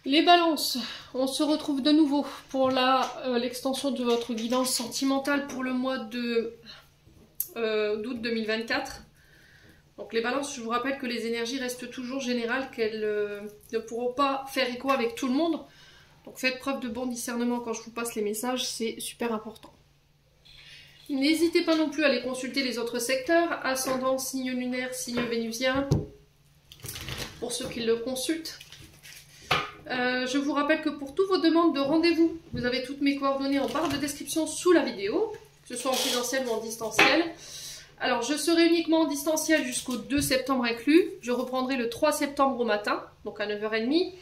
Les balances, on se retrouve de nouveau pour l'extension de votre guidance sentimentale pour le mois d'août 2024. Donc les balances, je vous rappelle que les énergies restent toujours générales, qu'elles ne pourront pas faire écho avec tout le monde. Donc faites preuve de bon discernement quand je vous passe les messages, c'est super important. N'hésitez pas non plus à aller consulter les autres secteurs, ascendant, signe lunaire, signe vénusien, pour ceux qui le consultent. Je vous rappelle que pour toutes vos demandes de rendez-vous, vous avez toutes mes coordonnées en barre de description sous la vidéo, que ce soit en présentiel ou en distanciel. Alors, je serai uniquement en distanciel jusqu'au 2 septembre inclus. Je reprendrai le 3 septembre au matin, donc à 9h30.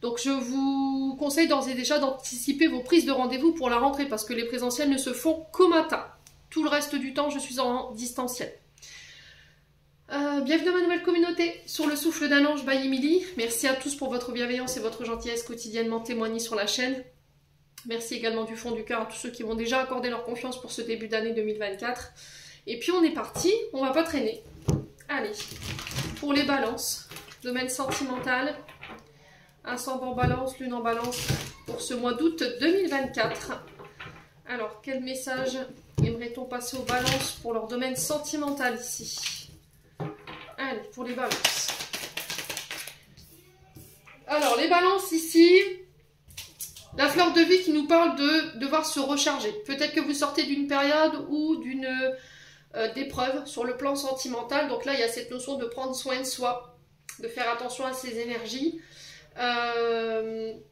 Donc, je vous conseille d'ores et déjà d'anticiper vos prises de rendez-vous pour la rentrée, parce que les présentiels ne se font qu'au matin. Tout le reste du temps, je suis en distanciel. Bienvenue dans ma nouvelle communauté sur le souffle d'un ange by Emily. Merci à tous pour votre bienveillance et votre gentillesse quotidiennement témoignée sur la chaîne. Merci également du fond du cœur à tous ceux qui m'ont déjà accordé leur confiance pour ce début d'année 2024. Et puis on est parti, on va pas traîner. Allez, pour les balances, domaine sentimental, ascendant balance, lune en balance pour ce mois d'août 2024. Alors, quel message aimerait-on passer aux balances pour leur domaine sentimental ici? Allez, pour les balances. Alors, les balances ici, la fleur de vie qui nous parle de devoir se recharger. Peut-être que vous sortez d'une période ou d'une d'épreuve sur le plan sentimental. Donc là, il y a cette notion de prendre soin de soi, de faire attention à ses énergies, de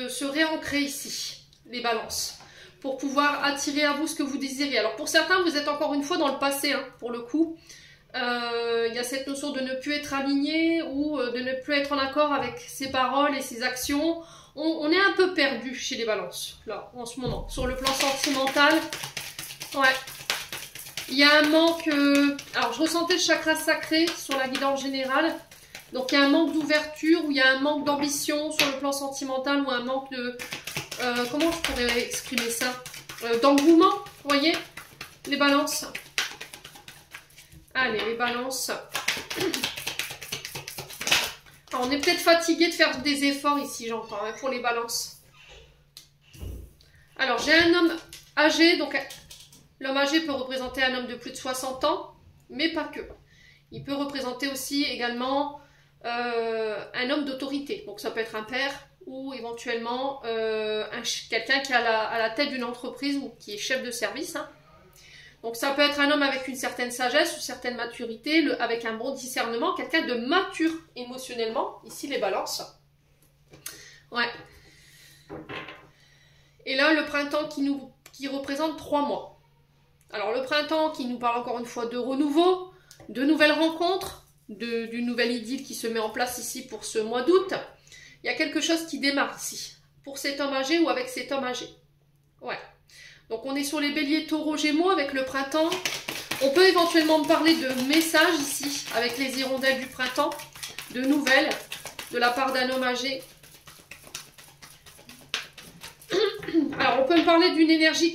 se réancrer ici, les balances, pour pouvoir attirer à vous ce que vous désirez. Alors pour certains, vous êtes encore une fois dans le passé, hein, pour le coup. Il y a cette notion de ne plus être aligné ou de ne plus être en accord avec ses paroles et ses actions. On est un peu perdu chez les balances, là, en ce moment. Sur le plan sentimental, ouais. Il y a un manque... alors, je ressentais le chakra sacré sur la guidance générale. Donc, il y a un manque d'ouverture ou il y a un manque d'ambition sur le plan sentimental ou un manque de... comment je pourrais exprimer ça? D'engouement, vous voyez? Les balances. Allez, les balances. Alors, on est peut-être fatigué de faire des efforts ici, j'entends, hein, pour les balances. Alors, j'ai un homme âgé, donc l'homme âgé peut représenter un homme de plus de 60 ans, mais pas que. Il peut représenter aussi également un homme d'autorité. Donc, ça peut être un père ou éventuellement quelqu'un qui est à la tête d'une entreprise ou qui est chef de service, hein. Donc ça peut être un homme avec une certaine sagesse, une certaine maturité, avec un bon discernement, quelqu'un de mature émotionnellement, ici les balances. Ouais. Et là, le printemps qui représente 3 mois. Alors le printemps qui nous parle encore une fois de renouveau, de nouvelles rencontres, d'une nouvelle idylle qui se met en place ici pour ce mois d'août. Il y a quelque chose qui démarre ici, pour cet homme âgé ou avec cet homme âgé. Ouais. Donc on est sur les béliers, taureaux, gémeaux avec le printemps. On peut éventuellement parler de messages ici, avec les hirondelles du printemps, de nouvelles de la part d'un homme âgé. Alors on peut me parler d'une énergie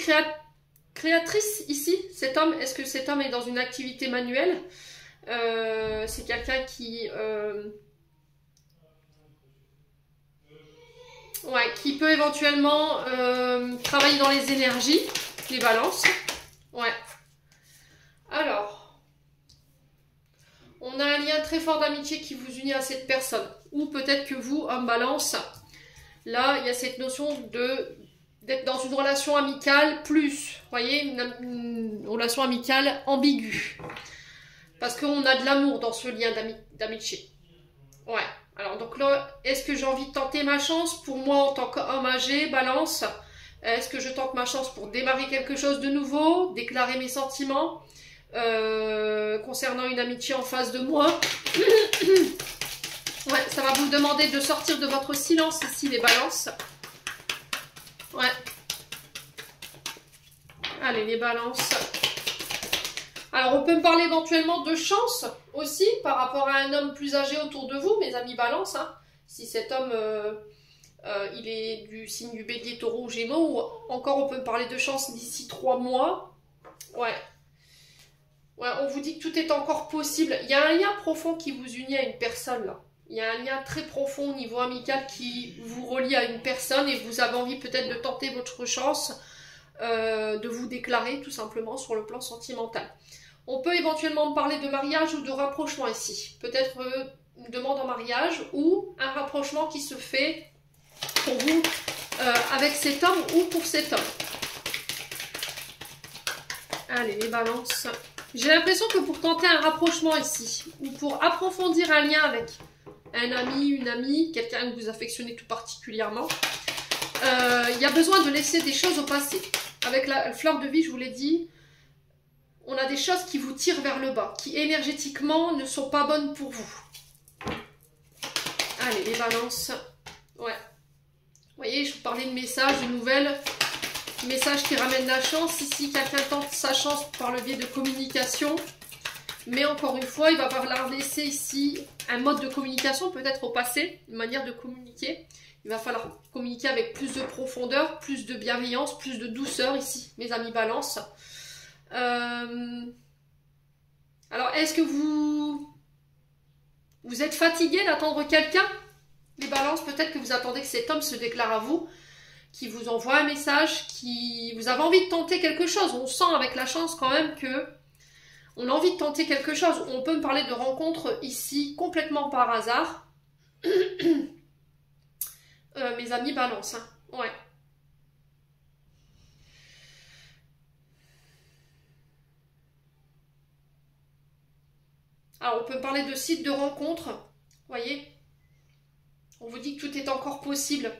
créatrice ici. Cet homme, est-ce que cet homme est dans une activité manuelle? C'est quelqu'un qui... ouais, qui peut éventuellement travailler dans les énergies, les balances. Ouais. Alors, on a un lien très fort d'amitié qui vous unit à cette personne. Ou peut-être que vous, homme balance, là, il y a cette notion d'être dans une relation amicale plus, vous voyez, une relation amicale ambiguë. Parce qu'on a de l'amour dans ce lien d'amitié. Ouais. Alors, donc là, est-ce que j'ai envie de tenter ma chance pour moi en tant qu'homme âgé, balance? Est-ce que je tente ma chance pour démarrer quelque chose de nouveau, déclarer mes sentiments concernant une amitié en face de moi? Ouais, ça va vous demander de sortir de votre silence ici, les balances. Ouais. Allez, les balances. Alors, on peut me parler éventuellement de chance aussi par rapport à un homme plus âgé autour de vous, mes amis balance. Hein. Si cet homme, il est du signe du bélier, taureau ou gémeaux, ou encore on peut me parler de chance d'ici 3 mois. Ouais. Ouais, on vous dit que tout est encore possible. Il y a un lien profond qui vous unit à une personne là. Il y a un lien très profond au niveau amical qui vous relie à une personne et vous avez envie peut-être de tenter votre chance, de vous déclarer tout simplement sur le plan sentimental. On peut éventuellement parler de mariage ou de rapprochement ici. Peut-être une demande en mariage ou un rapprochement qui se fait pour vous avec cet homme ou pour cet homme. Allez, les balances. J'ai l'impression que pour tenter un rapprochement ici, ou pour approfondir un lien avec un ami, une amie, quelqu'un que vous affectionnez tout particulièrement, il y a besoin de laisser des choses au passé. Avec la fleur de vie, je vous l'ai dit, on a des choses qui vous tirent vers le bas, qui énergétiquement ne sont pas bonnes pour vous. Allez, les balances. Ouais. Vous voyez, je vous parlais de messages, de nouvelles. Message qui ramène la chance. Ici, quelqu'un tente sa chance par le biais de communication. Mais encore une fois, il va falloir laisser ici un mode de communication, peut-être au passé, une manière de communiquer. Il va falloir communiquer avec plus de profondeur, plus de bienveillance, plus de douceur ici, mes amis balance. Alors, est-ce que vous êtes fatigué d'attendre quelqu'un? Les balances, peut-être que vous attendez que cet homme se déclare à vous, qui vous envoie un message, qui vous avez envie de tenter quelque chose. On sent avec la chance quand même que on a envie de tenter quelque chose. On peut me parler de rencontres ici complètement par hasard. Mes amis balance, hein. Ouais. Alors, on peut parler de sites de rencontres. Vous voyez? On vous dit que tout est encore possible.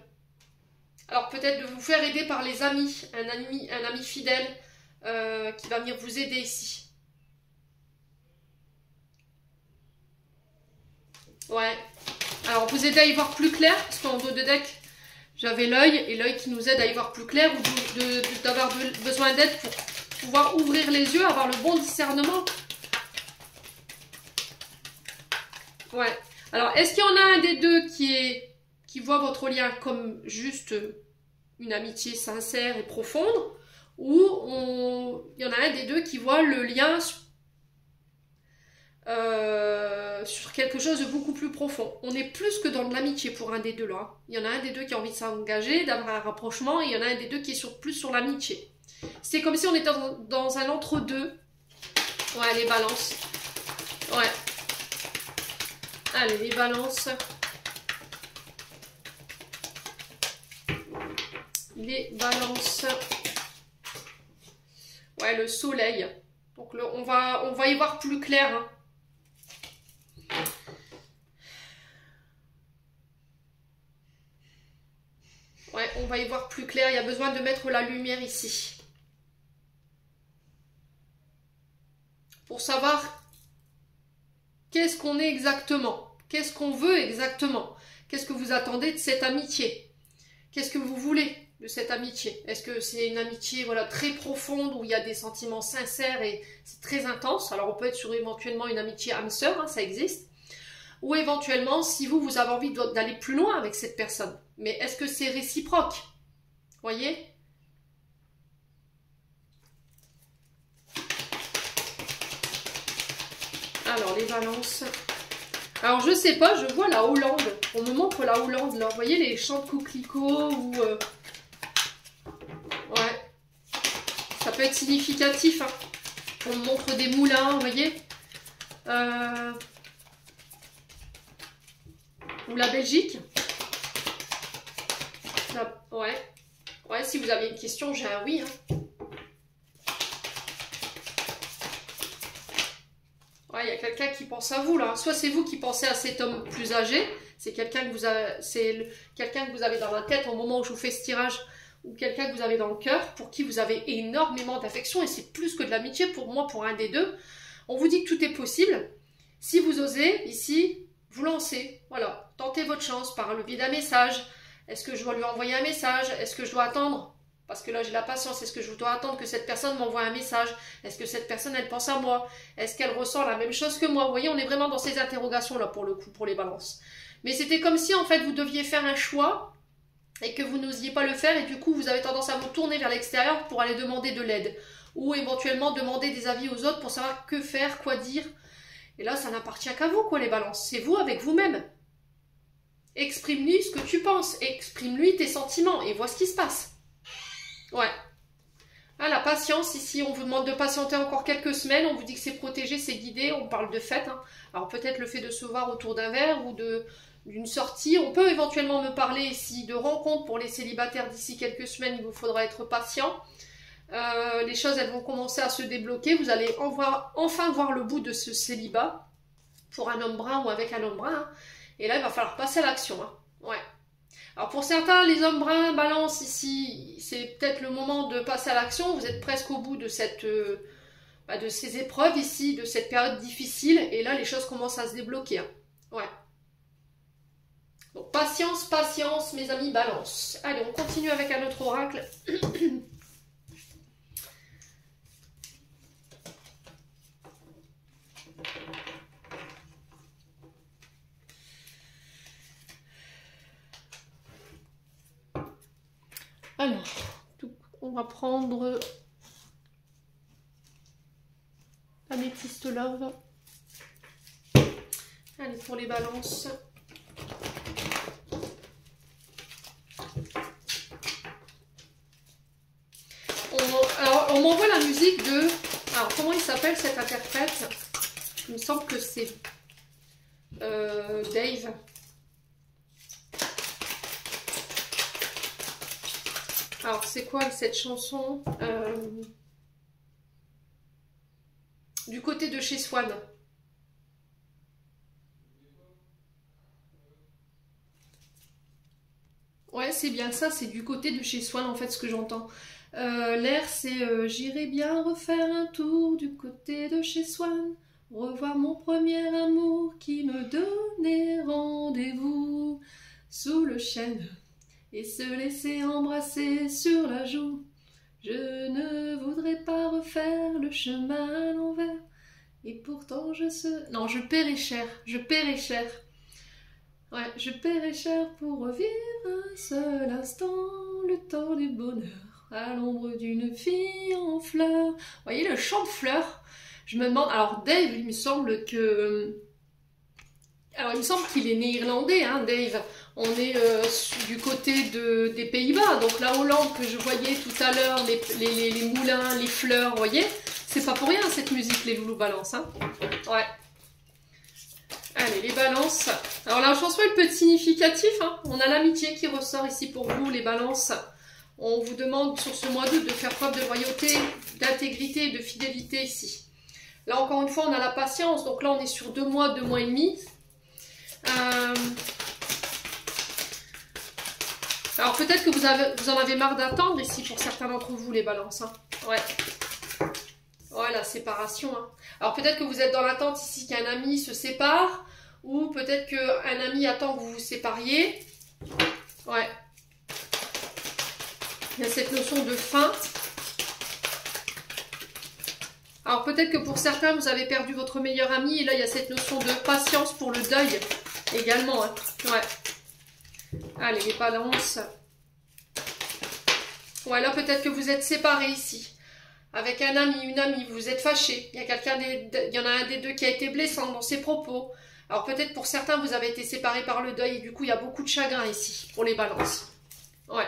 Alors, peut-être de vous faire aider par les amis. Un ami fidèle qui va venir vous aider ici. Ouais. Alors, vous aider à y voir plus clair. Parce qu'en dos de deck, j'avais l'œil. Et l'œil qui nous aide à y voir plus clair. Ou d'avoir besoin d'aide pour pouvoir ouvrir les yeux, avoir le bon discernement. Ouais. Alors, est-ce qu'il y en a un des deux qui voit votre lien comme juste une amitié sincère et profonde, ou il y en a un des deux qui voit le lien sur quelque chose de beaucoup plus profond. On est plus que dans de l'amitié pour un des deux là. Il y en a un des deux qui a envie de s'engager, d'avoir un rapprochement, et il y en a un des deux qui est plus sur l'amitié. C'est comme si on était dans un entre-deux. Ouais, les balances. Ouais. Allez, les balances. Les balances. Ouais, le soleil. Donc, on va y voir plus clair. Hein. Ouais, on va y voir plus clair. Il y a besoin de mettre la lumière ici. Pour savoir qu'est-ce qu'on est exactement. Qu'est-ce qu'on veut exactement. Qu'est-ce que vous attendez de cette amitié. Qu'est-ce que vous voulez de cette amitié? Est-ce que c'est une amitié voilà, très profonde où il y a des sentiments sincères et c'est très intense? Alors on peut être sur éventuellement une amitié âme-sœur, hein, ça existe. Ou éventuellement si vous avez envie d'aller plus loin avec cette personne. Mais est-ce que c'est réciproque? Voyez? Alors les balances. Alors je sais pas, je vois la Hollande. On me montre la Hollande là. Vous voyez les champs de coquelicots ou... Ouais. Ça peut être significatif. Hein. On me montre des moulins, vous voyez. Ou la Belgique. Ouais. Ouais, si vous avez une question, j'ai un oui. Hein. Ouais, il y a quelqu'un qui pense à vous là. Soit c'est vous qui pensez à cet homme plus âgé. C'est quelqu'un que vous avez, quelqu'un que vous avez dans la tête au moment où je vous fais ce tirage. Ou quelqu'un que vous avez dans le cœur, pour qui vous avez énormément d'affection. Et c'est plus que de l'amitié pour moi, pour un des deux. On vous dit que tout est possible. Si vous osez, ici, vous lancez. Voilà, tentez votre chance par le biais d'un message. Est-ce que je dois lui envoyer un message? Est-ce que je dois attendre? Parce que là, j'ai la patience. Est-ce que je dois attendre que cette personne m'envoie un message? Est-ce que cette personne, elle pense à moi? Est-ce qu'elle ressent la même chose que moi? Vous voyez, on est vraiment dans ces interrogations-là, pour le coup, pour les balances. Mais c'était comme si, en fait, vous deviez faire un choix et que vous n'osiez pas le faire. Et du coup, vous avez tendance à vous tourner vers l'extérieur pour aller demander de l'aide. Ou éventuellement demander des avis aux autres pour savoir que faire, quoi dire. Et là, ça n'appartient qu'à vous, quoi, les balances. C'est vous avec vous-même. Exprime-lui ce que tu penses. Exprime-lui tes sentiments et vois ce qui se passe. Ouais. Ah, la patience, ici, on vous demande de patienter encore quelques semaines. On vous dit que c'est protégé, c'est guidé. On parle de fête. Hein. Alors peut-être le fait de se voir autour d'un verre ou d'une sortie. On peut éventuellement me parler ici de rencontres pour les célibataires d'ici quelques semaines. Il vous faudra être patient. Les choses, elles vont commencer à se débloquer. Vous allez enfin voir le bout de ce célibat pour un homme brun ou avec un homme brun. Hein. Et là, il va falloir passer à l'action. Hein. Ouais. Alors pour certains, les hommes bruns, balance ici, c'est peut-être le moment de passer à l'action. Vous êtes presque au bout de de ces épreuves ici, de cette période difficile. Et là, les choses commencent à se débloquer. Hein. Ouais. Donc patience, patience, mes amis, balance. Allez, on continue avec un autre oracle. Alors, on va prendre Améthyste Love. Allez, pour les balances. On m'envoie la musique de... Alors, comment il s'appelle cet interprète? Il me semble que c'est Dave. Alors, c'est quoi cette chanson? Du côté de chez Swan. Ouais, c'est bien ça, c'est du côté de chez Swan, en fait, ce que j'entends. L'air, c'est j'irai bien refaire un tour du côté de chez Swan, revoir mon premier amour qui me donnait rendez-vous sous le chêne et se laisser embrasser sur la joue. Je ne voudrais pas refaire le chemin à l'envers, et pourtant Non, je paierai cher, je paierai cher. Ouais, je paierai cher pour revivre un seul instant, le temps du bonheur, à l'ombre d'une fille en fleurs. Vous voyez le chant de fleurs? Je me demande... Alors Dave, il me semble que... Alors il me semble qu'il est né irlandais, hein, Dave. On est du côté des Pays-Bas. Donc la Hollande que je voyais tout à l'heure, les moulins, les fleurs, vous voyez? C'est pas pour rien cette musique, les loulous balances. Hein. Ouais. Allez, les balances. Alors la chanson est peut être significatif. Hein. On a l'amitié qui ressort ici pour vous, les balances. On vous demande sur ce mois d'août de faire preuve de loyauté, d'intégrité et de fidélité ici. Là, encore une fois, on a la patience. Donc là, on est sur 2 mois, 2 mois et demi. Alors peut-être que vous en avez marre d'attendre ici pour certains d'entre vous, les balances. Hein. Ouais. Ouais, la séparation. Hein. Alors peut-être que vous êtes dans l'attente ici qu'un ami se sépare, ou peut-être qu'un ami attend que vous vous sépariez. Ouais. Il y a cette notion de fin. Alors peut-être que pour certains, vous avez perdu votre meilleur ami, et là il y a cette notion de patience pour le deuil également. Hein. Ouais. Allez, les balances. Ouais, là peut-être que vous êtes séparés ici. Avec un ami, une amie, vous êtes fâchés. Il y en a un des deux qui a été blessant dans ses propos. Alors peut-être pour certains, vous avez été séparés par le deuil et du coup, il y a beaucoup de chagrin ici pour les balances. Ouais.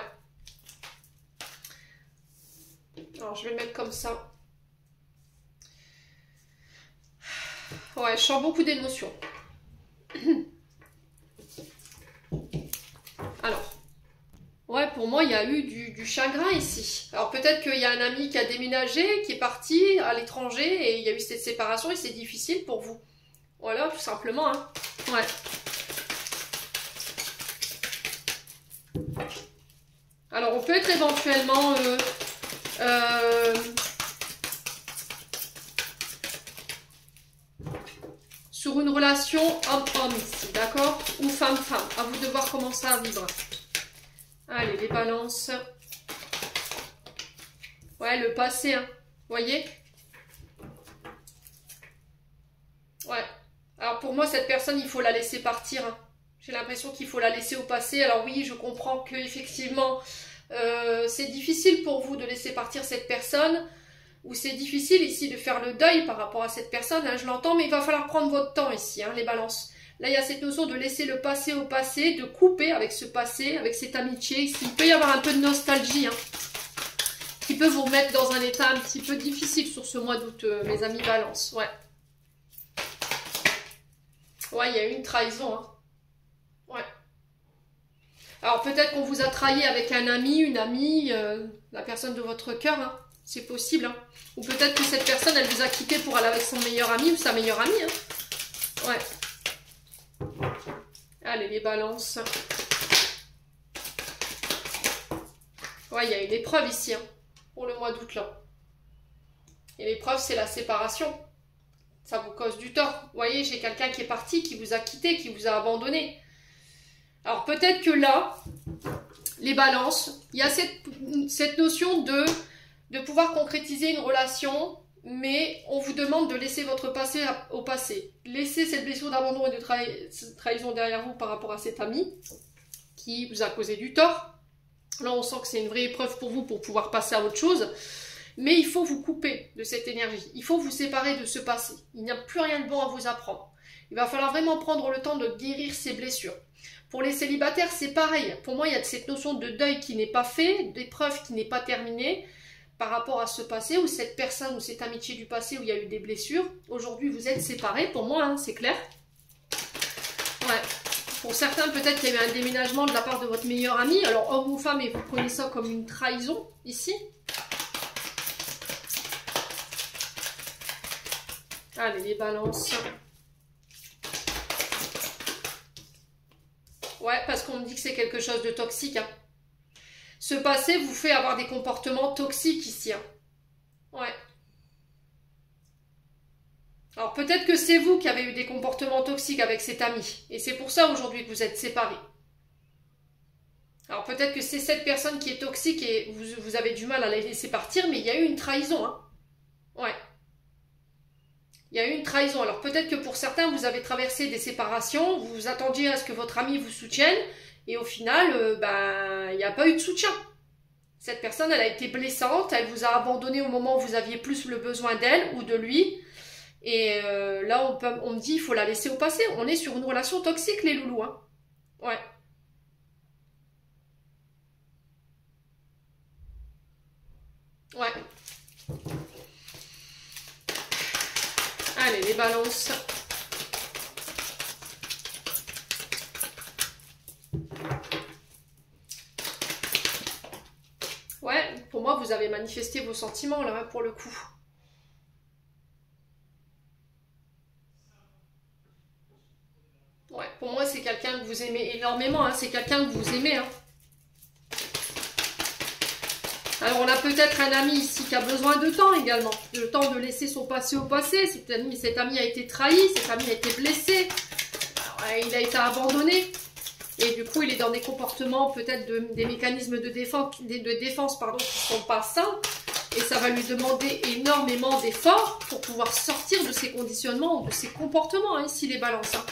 Alors je vais le mettre comme ça. Ouais, je sens beaucoup d'émotions. Alors. Ouais, pour moi, il y a eu du chagrin ici. Alors peut-être qu'il y a un ami qui a déménagé, qui est parti à l'étranger, et il y a eu cette séparation, et c'est difficile pour vous. Voilà, tout simplement. Hein. Ouais. Alors on peut être éventuellement... sur une relation homme-homme ici, d'accord? Ou femme-femme. À vous de voir comment ça vibre. Allez, les balances. Ouais, le passé, hein. Vous voyez? Ouais. Alors pour moi, cette personne, il faut la laisser partir. Hein. J'ai l'impression qu'il faut la laisser au passé. Alors oui, je comprends que effectivement, c'est difficile pour vous de laisser partir cette personne. Ou c'est difficile ici de faire le deuil par rapport à cette personne. Hein, je l'entends, mais il va falloir prendre votre temps ici, hein, les balances. Là, il y a cette notion de laisser le passé au passé, de couper avec ce passé, avec cette amitié. Ici, il peut y avoir un peu de nostalgie, hein, qui peut vous mettre dans un état un petit peu difficile sur ce mois d'août, mes amis Balance. Ouais. Ouais, il y a eu une trahison, hein. Ouais. Alors, peut-être qu'on vous a trahi avec un ami, une amie, la personne de votre cœur, hein. C'est possible, hein. Ou peut-être que cette personne, elle vous a quitté pour aller avec son meilleur ami ou sa meilleure amie, hein. Ouais. Allez, les balances. Ouais, il y a une épreuve ici, hein, pour le mois d'août, là. Et l'épreuve, c'est la séparation. Ça vous cause du tort. Vous voyez, j'ai quelqu'un qui est parti, qui vous a quitté, qui vous a abandonné. Alors, peut-être que là, les balances, il y a cette notion de pouvoir concrétiser une relation, mais on vous demande de laisser votre passé au passé. Laissez cette blessure d'abandon et de trahison derrière vous par rapport à cet ami qui vous a causé du tort. Là, on sent que c'est une vraie épreuve pour vous pour pouvoir passer à autre chose. Mais il faut vous couper de cette énergie. Il faut vous séparer de ce passé. Il n'y a plus rien de bon à vous apprendre. Il va falloir vraiment prendre le temps de guérir ces blessures. Pour les célibataires, c'est pareil. Pour moi, il y a cette notion de deuil qui n'est pas fait, d'épreuve qui n'est pas terminée par rapport à ce passé, ou cette personne, ou cette amitié du passé où il y a eu des blessures. Aujourd'hui, vous êtes séparés, pour moi, hein, c'est clair. Ouais. Pour certains, peut-être qu'il y a eu un déménagement de la part de votre meilleur ami. Alors, homme ou femme, et vous prenez ça comme une trahison, ici. Allez, les balances. Ouais, parce qu'on me dit que c'est quelque chose de toxique, hein. Ce passé vous fait avoir des comportements toxiques ici, hein. Ouais. Alors peut-être que c'est vous qui avez eu des comportements toxiques avec cet ami. Et c'est pour ça aujourd'hui que vous êtes séparés. Alors peut-être que c'est cette personne qui est toxique et vous avez du mal à la laisser partir, mais il y a eu une trahison, hein. Ouais. Il y a eu une trahison. Alors peut-être que pour certains, vous avez traversé des séparations, vous vous attendiez à ce que votre ami vous soutienne, et au final, il n'y a pas eu de soutien. Cette personne, elle a été blessante, elle vous a abandonné au moment où vous aviez plus le besoin d'elle ou de lui. Et là, on me dit, il faut la laisser au passé. On est sur une relation toxique, les loulous, hein. Ouais. Ouais. Allez, les balances. Ouais, pour moi, vous avez manifesté vos sentiments, là, pour le coup. Ouais, pour moi, c'est quelqu'un que vous aimez énormément, hein. C'est quelqu'un que vous aimez, hein. Alors, on a peut-être un ami ici qui a besoin de temps également. Le temps de laisser son passé au passé. Cet ami a été trahi, cet ami a été blessé. Alors, il a été abandonné. Et du coup, il est dans des comportements, peut-être des mécanismes de défense, qui ne sont pas sains. Et ça va lui demander énormément d'efforts pour pouvoir sortir de ces conditionnements, de ces comportements, hein, ici les balances. Hein.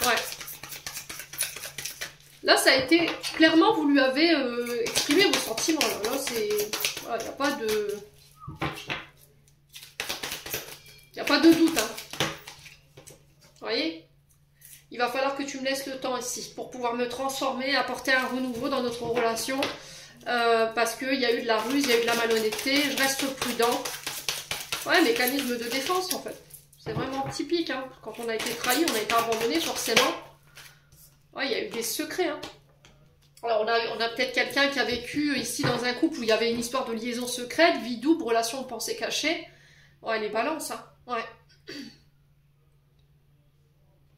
Ouais. Là, ça a été, clairement, vous lui avez exprimé vos sentiments. Là, c'est, voilà, il n'y a pas de... Il n'y a pas de doute, hein. Vous voyez? Il va falloir que tu me laisses le temps ici pour pouvoir me transformer, apporter un renouveau dans notre relation. Parce qu'il y a eu de la ruse, il y a eu de la malhonnêteté. Je reste prudent. Ouais, mécanisme de défense, en fait. C'est vraiment typique, hein. Quand on a été trahi, on a été abandonné, forcément. Ouais, il y a eu des secrets, hein. Alors, on a peut-être quelqu'un qui a vécu ici dans un couple où il y avait une histoire de liaison secrète, vie double, relation de pensée cachée. Ouais, les balances, hein. Ouais.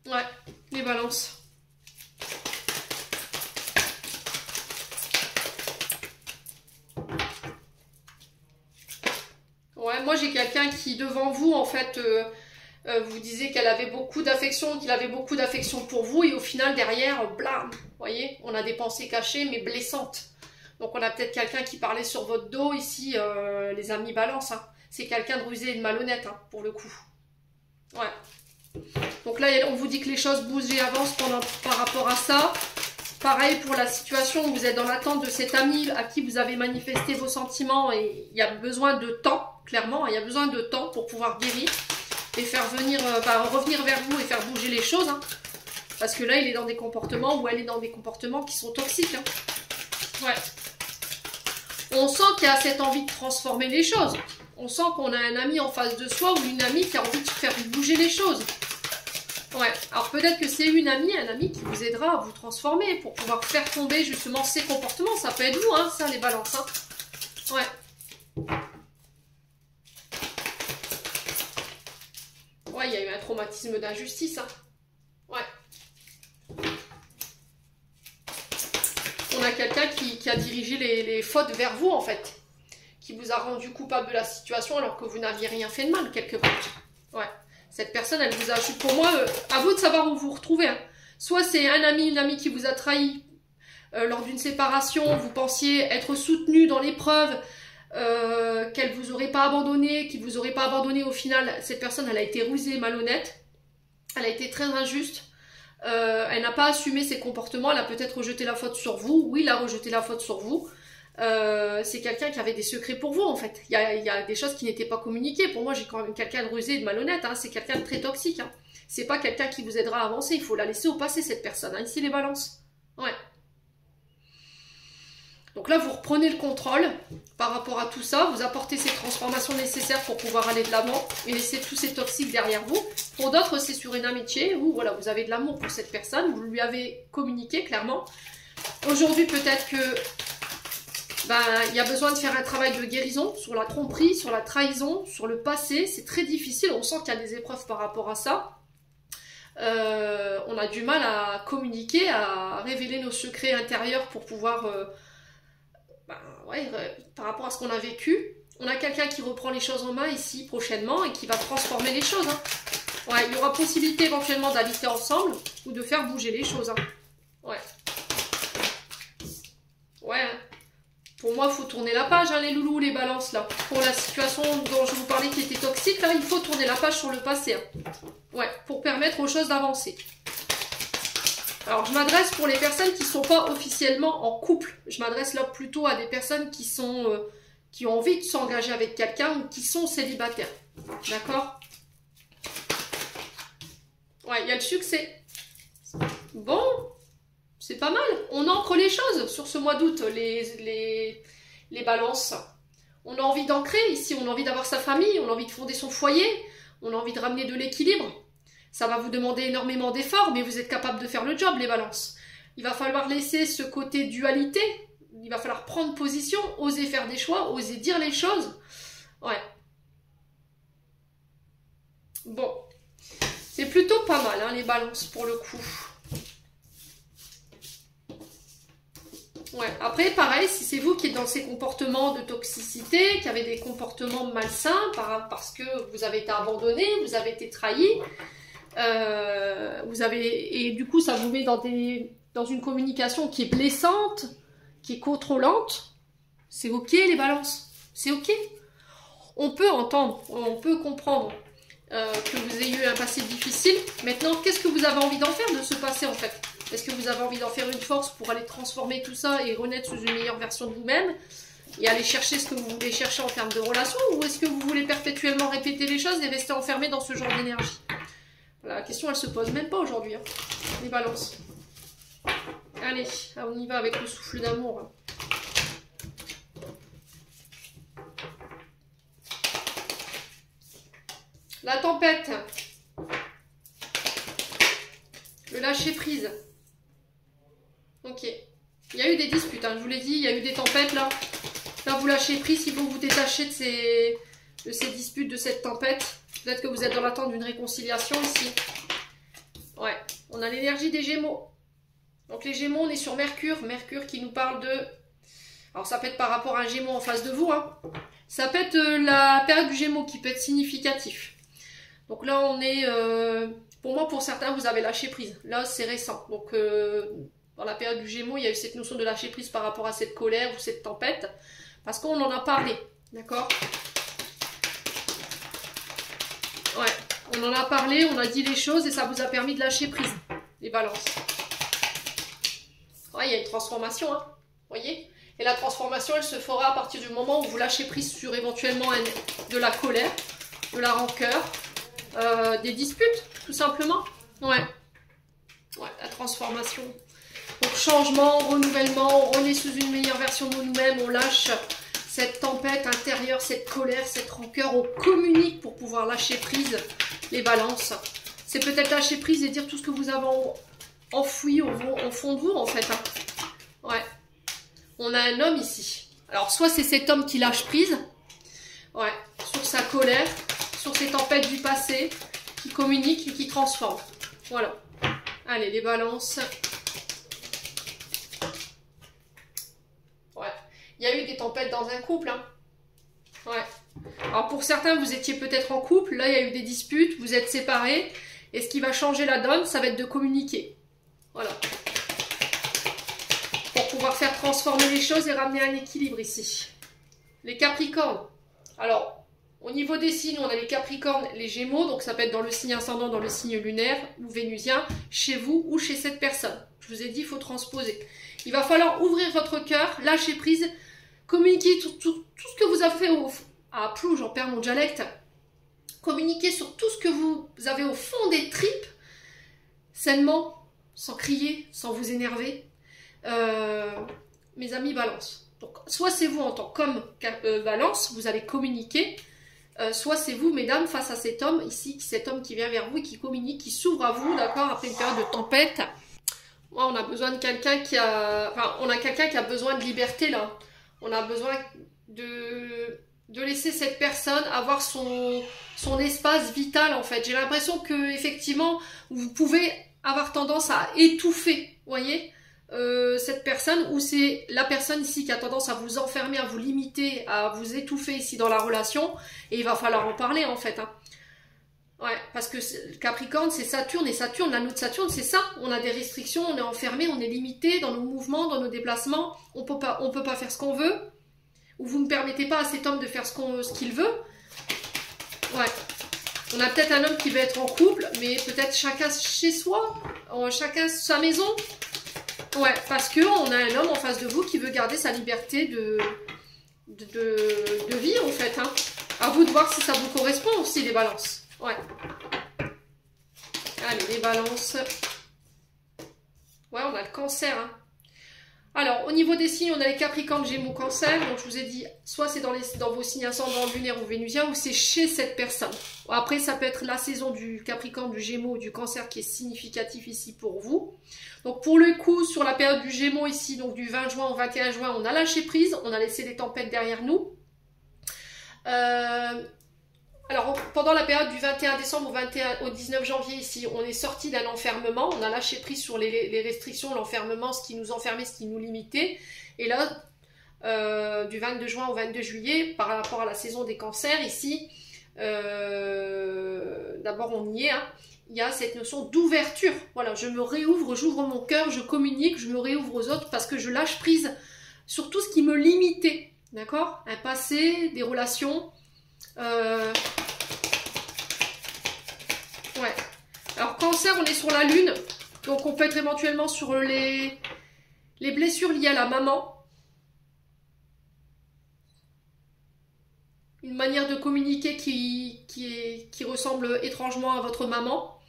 Ouais, les balances. Ouais, moi j'ai quelqu'un qui, devant vous, en fait, vous disait qu'elle avait beaucoup d'affection, qu'il avait beaucoup d'affection pour vous, et au final, derrière, blam, vous voyez, on a des pensées cachées, mais blessantes. Donc on a peut-être quelqu'un qui parlait sur votre dos, ici, les amis balance, hein. C'est quelqu'un de rusé et de malhonnête, hein, pour le coup. Ouais. Donc là, on vous dit que les choses bougent et avancent par rapport à ça. Pareil pour la situation où vous êtes dans l'attente de cet ami à qui vous avez manifesté vos sentiments, et il y a besoin de temps, clairement, il y a besoin de temps pour pouvoir guérir. et faire venir, revenir vers vous et faire bouger les choses. Hein. Parce que là, il est dans des comportements ou elle est dans des comportements qui sont toxiques. Hein. Ouais. On sent qu'il y a cette envie de transformer les choses. On sent qu'on a un ami en face de soi ou une amie qui a envie de faire bouger les choses. Ouais, alors peut-être que c'est une amie, un ami qui vous aidera à vous transformer pour pouvoir faire tomber justement ces comportements. Ça peut être vous, hein, ça, les balances. Hein. Ouais. Ouais, il y a eu un traumatisme d'injustice. Hein. Ouais. On a quelqu'un qui a dirigé les fautes vers vous, en fait. Qui vous a rendu coupable de la situation alors que vous n'aviez rien fait de mal, quelque part. Ouais. Cette personne, elle vous a... Pour moi, à vous de savoir où vous vous retrouvez. Hein. Soit c'est un ami, une amie qui vous a trahi lors d'une séparation, vous pensiez être soutenu dans l'épreuve, qu'elle vous aurait pas abandonné, qu'il vous aurait pas abandonné au final. Cette personne, elle a été rusée, malhonnête. Elle a été très injuste. Elle n'a pas assumé ses comportements. Elle a peut-être rejeté la faute sur vous. Oui, elle a rejeté la faute sur vous. C'est quelqu'un qui avait des secrets pour vous en fait. Il y a des choses qui n'étaient pas communiquées. Pour moi, j'ai quand même quelqu'un de rusé et de malhonnête. Hein. C'est quelqu'un de très toxique. Hein. C'est pas quelqu'un qui vous aidera à avancer. Il faut la laisser au passé, cette personne. Hein. Ici, les balances. Ouais. Donc là, vous reprenez le contrôle par rapport à tout ça. Vous apportez ces transformations nécessaires pour pouvoir aller de l'avant et laisser tous ces toxiques derrière vous. Pour d'autres, c'est sur une amitié où voilà, vous avez de l'amour pour cette personne. Vous lui avez communiqué clairement. Aujourd'hui, peut-être que il y a besoin de faire un travail de guérison sur la tromperie, sur la trahison, sur le passé. C'est très difficile, on sent qu'il y a des épreuves par rapport à ça. On a du mal à communiquer, à révéler nos secrets intérieurs pour pouvoir, par rapport à ce qu'on a vécu. On a quelqu'un qui reprend les choses en main ici prochainement et qui va transformer les choses. Hein. Ouais, il y aura possibilité éventuellement d'habiter ensemble ou de faire bouger les choses. Hein. Ouais. Ouais. Hein. Pour moi, il faut tourner la page, hein, les loulous, les balances, là. Pour la situation dont je vous parlais qui était toxique, là, il faut tourner la page sur le passé. Hein. Ouais, pour permettre aux choses d'avancer. Alors, je m'adresse pour les personnes qui ne sont pas officiellement en couple. Je m'adresse là plutôt à des personnes qui ont envie de s'engager avec quelqu'un ou qui sont célibataires. D'accord? Ouais, il y a le succès. Bon. C'est pas mal. On ancre les choses sur ce mois d'août, les balances. On a envie d'ancrer ici, on a envie d'avoir sa famille, on a envie de fonder son foyer, on a envie de ramener de l'équilibre. Ça va vous demander énormément d'efforts, mais vous êtes capable de faire le job, les balances. Il va falloir laisser ce côté dualité, il va falloir prendre position, oser faire des choix, oser dire les choses. Ouais. Bon. C'est plutôt pas mal, hein, les balances, pour le coup. Ouais. Après, pareil, si c'est vous qui êtes dans ces comportements de toxicité, qui avez des comportements malsains parce que vous avez été abandonné, vous avez été trahi, et du coup, ça vous met dans une communication qui est blessante, qui est contrôlante, c'est ok les balances, c'est ok. On peut entendre, on peut comprendre que vous ayez eu un passé difficile. Maintenant, qu'est-ce que vous avez envie d'en faire de ce passé en fait? Est-ce que vous avez envie d'en faire une force pour aller transformer tout ça et renaître sous une meilleure version de vous-même et aller chercher ce que vous voulez chercher en termes de relation, ou est-ce que vous voulez perpétuellement répéter les choses et rester enfermé dans ce genre d'énergie? Voilà, la question elle se pose même pas aujourd'hui, hein, les balances. Allez, on y va avec le souffle d'amour. Hein. La tempête. Le lâcher prise. Ok. Il y a eu des disputes, hein, je vous l'ai dit, il y a eu des tempêtes là. Là, vous lâchez prise, il faut vous détacher de ces disputes, de cette tempête. Peut-être que vous êtes dans l'attente d'une réconciliation ici. Ouais, on a l'énergie des Gémeaux. Donc les Gémeaux, on est sur Mercure. Mercure qui nous parle de... Alors ça peut être par rapport à un Gémeaux en face de vous. Hein. Ça peut être la période du Gémeaux qui peut être significatif. Donc là, on est... pour moi, pour certains, vous avez lâché prise. Là, c'est récent. Donc... dans la période du Gémeaux, il y a eu cette notion de lâcher prise par rapport à cette colère ou cette tempête. Parce qu'on en a parlé, d'accord? Ouais, on en a parlé, on a dit les choses et ça vous a permis de lâcher prise, les balances. Ouais, il y a une transformation, hein, voyez? Et la transformation, elle se fera à partir du moment où vous lâchez prise sur éventuellement de la colère, de la rancœur, des disputes, tout simplement. Ouais. Ouais, la transformation. Donc changement, renouvellement, on est sous une meilleure version de nous-mêmes, on lâche cette tempête intérieure, cette colère, cette rancœur, on communique pour pouvoir lâcher prise, les balances. C'est peut-être lâcher prise et dire tout ce que vous avez enfoui au fond de vous, en fait. Hein. Ouais. On a un homme ici. Alors, soit c'est cet homme qui lâche prise, ouais, sur sa colère, sur ses tempêtes du passé, qui communique et qui transforme. Voilà. Allez, les balances. Ouais. Il y a eu des tempêtes dans un couple, hein. Ouais. Alors, pour certains, vous étiez peut-être en couple. Là, il y a eu des disputes. Vous êtes séparés. Et ce qui va changer la donne, ça va être de communiquer. Voilà. Pour pouvoir faire transformer les choses et ramener un équilibre ici. Les Capricornes. Alors, au niveau des signes, on a les Capricornes, les Gémeaux. Donc, ça peut être dans le signe ascendant, dans le signe lunaire ou vénusien, chez vous ou chez cette personne. Je vous ai dit, il faut transposer. Il va falloir ouvrir votre cœur, lâcher prise, communiquer tout ce que vous avez fait à Plou, j'en perds mon dialecte. Communiquer sur tout ce que vous avez au fond des tripes, sainement, sans crier, sans vous énerver. Mes amis Balance. Donc, soit c'est vous en tant qu'homme Balance, vous allez communiquer, soit c'est vous, mesdames, face à cet homme ici, cet homme qui vient vers vous et qui communique, qui s'ouvre à vous, d'accord, après une période de tempête. Ouais, on a besoin de quelqu'un qui a... Enfin, on a quelqu'un qui a besoin de liberté, là. On a besoin de laisser cette personne avoir son espace vital, en fait. J'ai l'impression que, effectivement, vous pouvez avoir tendance à étouffer, vous voyez, cette personne, ou c'est la personne ici qui a tendance à vous enfermer, à vous limiter, à vous étouffer ici dans la relation, et il va falloir en parler, en fait, hein. Ouais, parce que Capricorne, c'est Saturne, et Saturne, l'anneau de Saturne, c'est ça. On a des restrictions, on est enfermé, on est limité dans nos mouvements, dans nos déplacements. On peut pas faire ce qu'on veut. Ou vous ne permettez pas à cet homme de faire ce qu'il veut. Ouais. On a peut-être un homme qui veut être en couple, mais peut-être chacun chez soi, chacun sa maison. Ouais, parce qu'on a un homme en face de vous qui veut garder sa liberté de vie, en fait. Hein. À vous de voir si ça vous correspond aussi, les balances. Ouais. Allez, les balances. Ouais, on a le cancer. Hein. Alors, au niveau des signes, on a les Capricornes, Gémeaux, Cancer. Donc, je vous ai dit, soit c'est dans vos signes ascendants, lunaires ou vénusiens, ou c'est chez cette personne. Bon, après, ça peut être la saison du Capricorne, du Gémeaux ou du Cancer qui est significatif ici pour vous. Donc, pour le coup, sur la période du Gémeaux ici, donc du 20 juin au 21 juin, on a lâché prise. On a laissé les tempêtes derrière nous. Alors, pendant la période du 21 décembre au 19 janvier, ici, on est sorti d'un enfermement. On a lâché prise sur les restrictions, l'enfermement, ce qui nous enfermait, ce qui nous limitait. Et là, du 22 juin au 22 juillet, par rapport à la saison des cancers, ici, d'abord, on y est, hein, il y a cette notion d'ouverture. Voilà, je me réouvre, j'ouvre mon cœur, je communique, je me réouvre aux autres parce que je lâche prise sur tout ce qui me limitait. D'accord? Un passé, des relations... Ouais. Alors Cancer, on est sur la lune, donc on peut être éventuellement sur les blessures liées à la maman, une manière de communiquer qui ressemble étrangement à votre maman.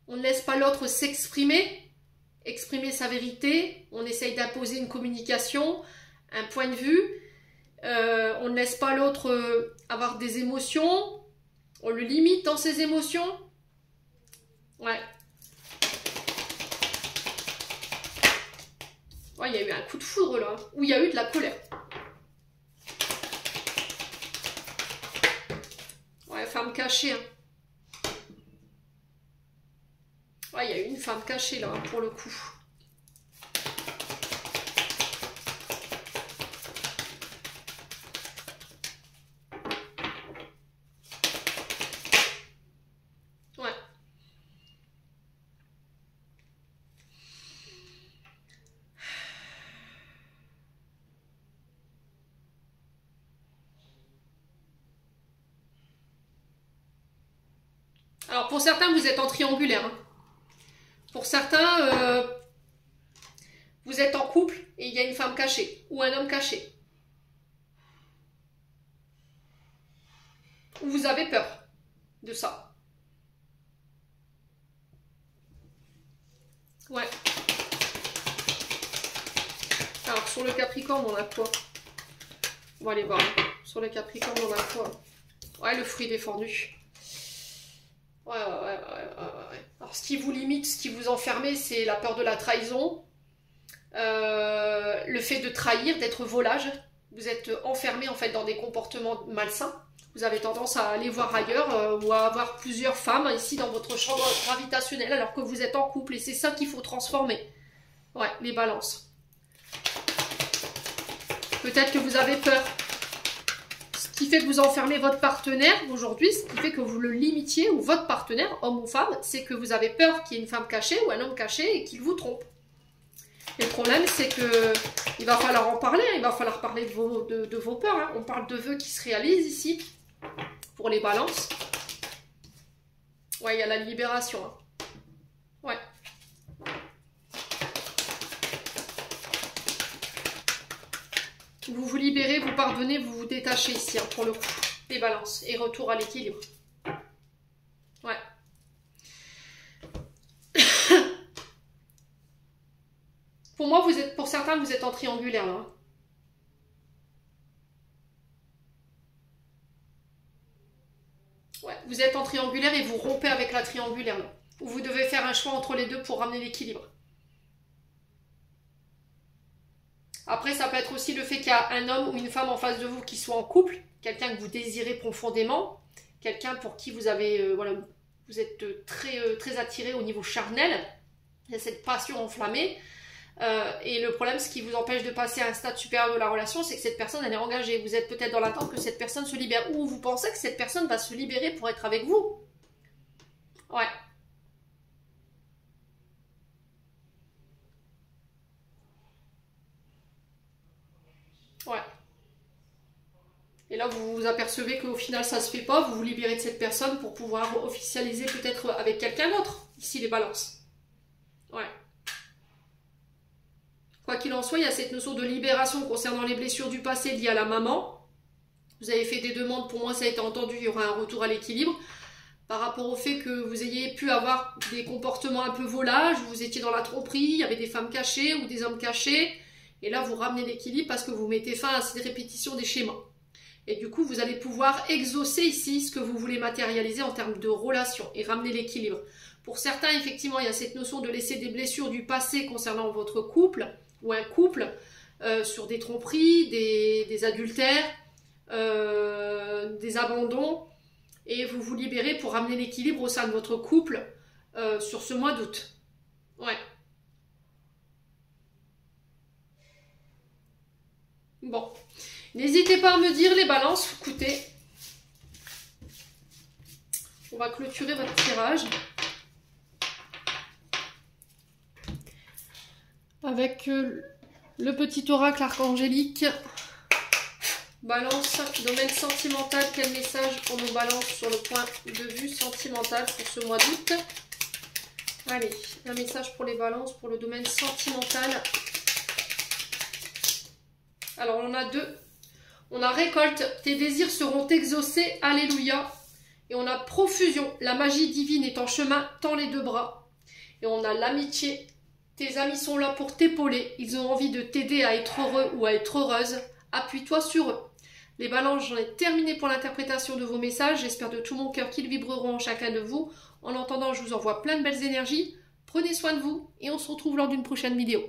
On ne laisse pas l'autre s'exprimer, exprimer sa vérité. On essaye d'imposer une communication, un point de vue. On ne laisse pas l'autre avoir des émotions. On le limite dans ses émotions. Ouais. Ouais, il y a eu un coup de foudre là. Ou il y a eu de la colère. Ouais, femme cachée. Hein. Ouais, il y a eu une femme cachée là, pour le coup. Alors, pour certains, vous êtes en triangulaire. Hein. Pour certains, vous êtes en couple et il y a une femme cachée ou un homme caché. Ou vous avez peur. de ça. Ouais. Alors, sur le Capricorne, on a quoi? On va aller voir. Sur le Capricorne, on a quoi? Ouais, le fruit défendu. Ouais. Alors, ce qui vous limite, ce qui vous enferme, c'est la peur de la trahison. Le fait de trahir, d'être volage. Vous êtes enfermé, en fait, dans des comportements malsains. Vous avez tendance à aller voir ailleurs ou à avoir plusieurs femmes ici dans votre chambre gravitationnelle alors que vous êtes en couple. Et c'est ça qu'il faut transformer. Ouais, les balances. Peut-être que vous avez peur. Ce qui fait que vous enfermez votre partenaire aujourd'hui, ce qui fait que vous le limitiez, ou votre partenaire, homme ou femme, c'est que vous avez peur qu'il y ait une femme cachée ou un homme caché et qu'il vous trompe. Et le problème, c'est que il va falloir en parler, il va falloir parler de vos peurs. Hein. On parle de vœux qui se réalisent ici, pour les balances. Ouais, il y a la libération. Hein. Ouais. Vous vous libérez, vous pardonnez, vous vous détachez ici, hein, pour le coup, les balances. Et retour à l'équilibre. Ouais. Pour moi, pour certains, vous êtes en triangulaire, là. Ouais, vous êtes en triangulaire et vous rompez avec la triangulaire, là. Ou vous devez faire un choix entre les deux pour ramener l'équilibre. Après, ça peut être aussi le fait qu'il y a un homme ou une femme en face de vous qui soit en couple, quelqu'un que vous désirez profondément, quelqu'un pour qui vous avez, voilà, vous êtes très attiré au niveau charnel, il y a cette passion enflammée, et le problème, ce qui vous empêche de passer à un stade supérieur de la relation, c'est que cette personne, elle est engagée. Vous êtes peut-être dans l'attente que cette personne se libère, ou vous pensez que cette personne va se libérer pour être avec vous. Ouais. Ouais. Et là, vous vous apercevez qu'au final, ça se fait pas. Vous vous libérez de cette personne pour pouvoir officialiser peut-être avec quelqu'un d'autre. Ici, les balances. Ouais. Quoi qu'il en soit, il y a cette notion de libération concernant les blessures du passé liées à la maman. Vous avez fait des demandes, pour moi, ça a été entendu. Il y aura un retour à l'équilibre. Par rapport au fait que vous ayez pu avoir des comportements un peu volages, vous étiez dans la tromperie, il y avait des femmes cachées ou des hommes cachés. Et là, vous ramenez l'équilibre parce que vous mettez fin à cette répétition des schémas. Et du coup, vous allez pouvoir exaucer ici ce que vous voulez matérialiser en termes de relation et ramener l'équilibre. Pour certains, effectivement, il y a cette notion de laisser des blessures du passé concernant votre couple ou un couple sur des tromperies, des adultères, des abandons. Et vous vous libérez pour ramener l'équilibre au sein de votre couple sur ce mois d'août. Ouais. Bon. N'hésitez pas à me dire les balances. Écoutez. On va clôturer votre tirage. Avec le petit oracle archangélique. Balance, domaine sentimental, quel message pour nos balances sur le point de vue sentimental pour ce mois d'août? Allez, un message pour les balances, pour le domaine sentimental. Alors, on en a deux. On a récolte, tes désirs seront exaucés, alléluia. Et on a profusion, la magie divine est en chemin, tends les deux bras. Et on a l'amitié, tes amis sont là pour t'épauler, ils ont envie de t'aider à être heureux ou à être heureuse, appuie-toi sur eux. Les balances, j'en ai terminé pour l'interprétation de vos messages. J'espère de tout mon cœur qu'ils vibreront en chacun de vous. En attendant, je vous envoie plein de belles énergies. Prenez soin de vous et on se retrouve lors d'une prochaine vidéo.